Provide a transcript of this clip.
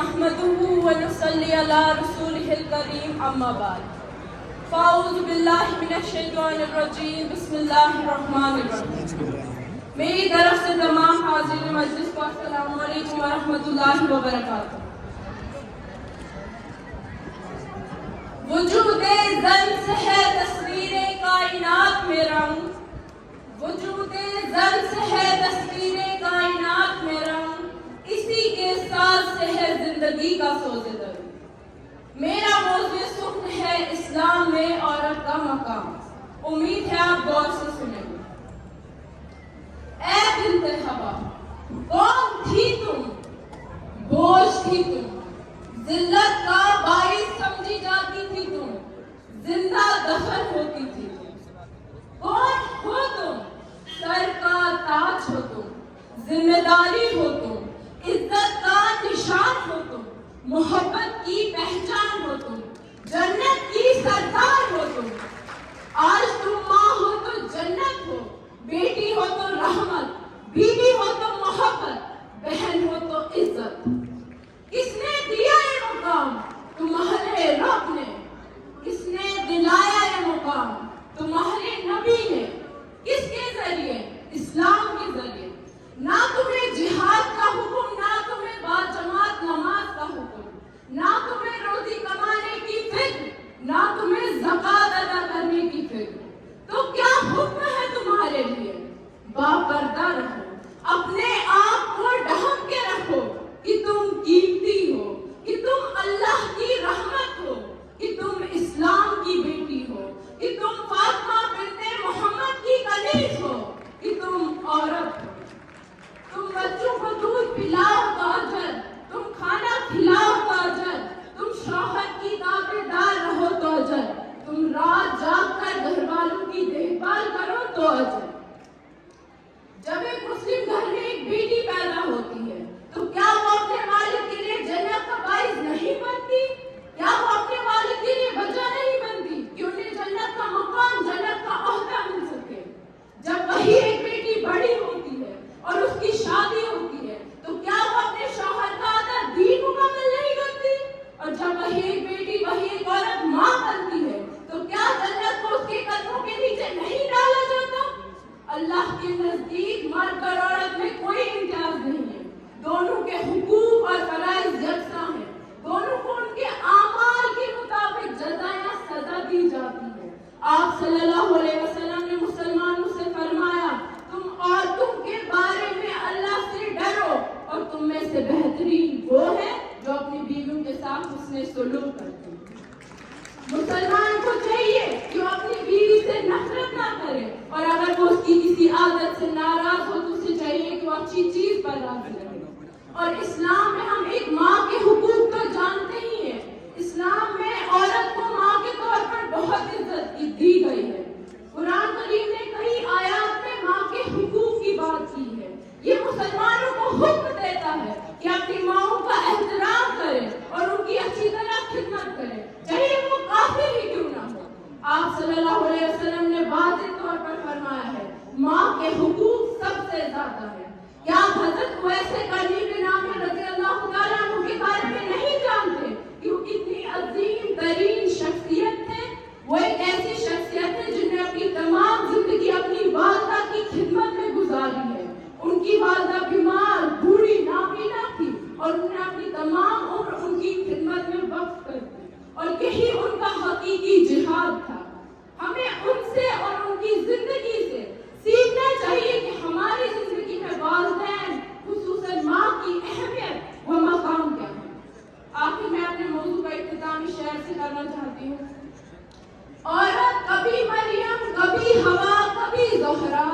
نحمده ونصلي على رسوله الكريم اما بعد فاعوذ باللہ من الشیطان الرجیم بسم اللہ الرحمن الرحیم. میری طرف سے تمام حاضرین مجلس کو السلام علیکم ورحمۃ اللہ وبرکاتہ. وجود زن سے ہے تصویر کائنات میں رنگ، وجود زن سے ہے تصویر کائنات میں رنگ، اسی کے ساتھ سے ہے زندگی کا سوز درد. میرا موضوع سخن ہے اسلام میں عورت کا مقام. امید ہے آپ غور سے سنیں گے. اے بنت حوا، کون تھی تم؟ بوجھ تھی تم، ذلت کا باعث سمجھی جاتی تھی تم، زندہ دفن ہوتی تھی تم. کون ہو تم؟ سر کا تاج ہو تم، ذمہ داری ہو تم، عزت کا نشان ہو تم، محبت کی پہچان ہو تم، جنت کی سردار ہو تم. آج تم ماں ہو تو جنت ہو، بیٹی ہو تو رحمت، بیوی ہو تو محبت، بہن ہو تو عزت. کس نے دیا یہ مقام؟ تمہارے رب نے. کس نے دلایا یہ مقام؟ تمہارے نبی نے. کس کے ذریعے؟ اسلام کے ذریعے. نہ تمہیں جہاد کا حکم، نہ تمہیں باجماعت نماز کا حکم، نہ تمہیں روزی کمانے کی فکر، نہ تمہیں زکات ادا کرنے کی فکر. تو کیا حکم ہے تمہارے لیے؟ باپردہ رہو، اپنے آپ کو ڈھانپ کے رکھو کہ تم قیمتی ہو، کہ تم اللہ کی رحمت ہو، کہ تم اسلام کی بیٹی ہو، کہ تم فاطمہ بنت محمد کی کنیز ہو، کہ تم عورت ہو. تم بچوں کو دودھ پلاؤ تو اجر، تم کھانا کھلاؤ تو اجر، تم شوہر کی تابع دار رہو تو اجر، تم رات جاگ کر گھر والوں کی دیکھ بھال کرو تو اجر. جب ایک مسلم گھر میں ایک بیٹی پیدا ہوتی ہے تو کیا وہ اپنے والد کے لیے جنت کا باعث نہیں بنتی؟ کیا وہ اپنے والد کے لیے وجہ نہیں بنتی کہ انہیں جنت کا مقام، جنت کا عہدہ مل سکے؟ جب وہی ایک بیٹی بڑی ہوتی ہے اور اس کی شادی ہوتی ہے تو کیا وہ اپنے شوہر کا آدھا دین مکمل نہیں کرتی؟ اور جب وہی ایک بیٹی، وہی ایک عورت ماں بنتی ہے تو کیا جنت کو اس کے قدموں کے نیچے نہیں ڈالا جاتا؟ اللہ کے نزدیک مرد اور عورت میں کوئی امتیاز نہیں ہے. دونوں کے حقوق اور فرائض یکساں ہیں. دونوں کو ان کے اعمال کے مطابق جزا یا سزا دی جاتی ہے. آپ صلی اللہ علیہ وسلم نے مسلمانوں سے فرمایا، تم عورتوں کے بارے میں اللہ سے ڈرو اور تم میں سے بہترین وہ ہے جو اپنی بیویوں کے ساتھ حسن سلوک کرتے ہیں. مسلمان کو چاہیے کہ وہ اپنی بیوی سے نفرت نہ کرے، اور اگر وہ اس کی کسی عادت سے ناراض ہو تو اسے چاہیے کہ وہ اچھی چیز پر راضی رہے. اور اسلام میں ہم ایک ماں کے حقوق تو جانتے ہی ہیں. اسلام میں عورت کو ماں کے طور پر بہت عزت دی گئی ہے. قرآن کریم نے کئی آیات میں ماں کے حقوق کی بات کی ہے. یہ مسلمانوں کو حکم دیتا ہے کہ اپنی ماؤں کا احترام کریں اور ان کی اچھی طرح خدمت کریں، چاہے وہ کافر ہی کیوں نہ ہو. آپ صلی اللہ علیہ وسلم نے واضح طور پر فرمایا ہے، ماں کے حقوق سب سے زیادہ ہے. کیا حضرت ویسے کرنی بن عامر رضی اللہ تعالیٰ عنہ کے بارے میں نہیں جانتے کہ وہ کتنی عظیم ترین شخصیت تھے؟ وہ ایک ایسی شخصیت ہے جن نے اپنی تمام زندگی اپنی والدہ کی خدمت میں گزاری ہے. ان کی والدہ بیمار، بوڑھی، نابینا تھی اور انہوں نے اپنی تمام عمر ان کی خدمت میں وقف کر دی، اور یہی ان کا حقیقی جہاد تھا. ہمیں ان سے اور ان کی زندگی سے سیکھنا چاہیے کہ ہماری زندگی میں والدین، خصوصاً ماں کی اہمیت و مقام کیا ہے. آخر میں اپنے موضوع کا اختتامی شعر سے کرنا چاہتی ہوں. عورت کبھی مریم، کبھی ہوا، کبھی زہرا،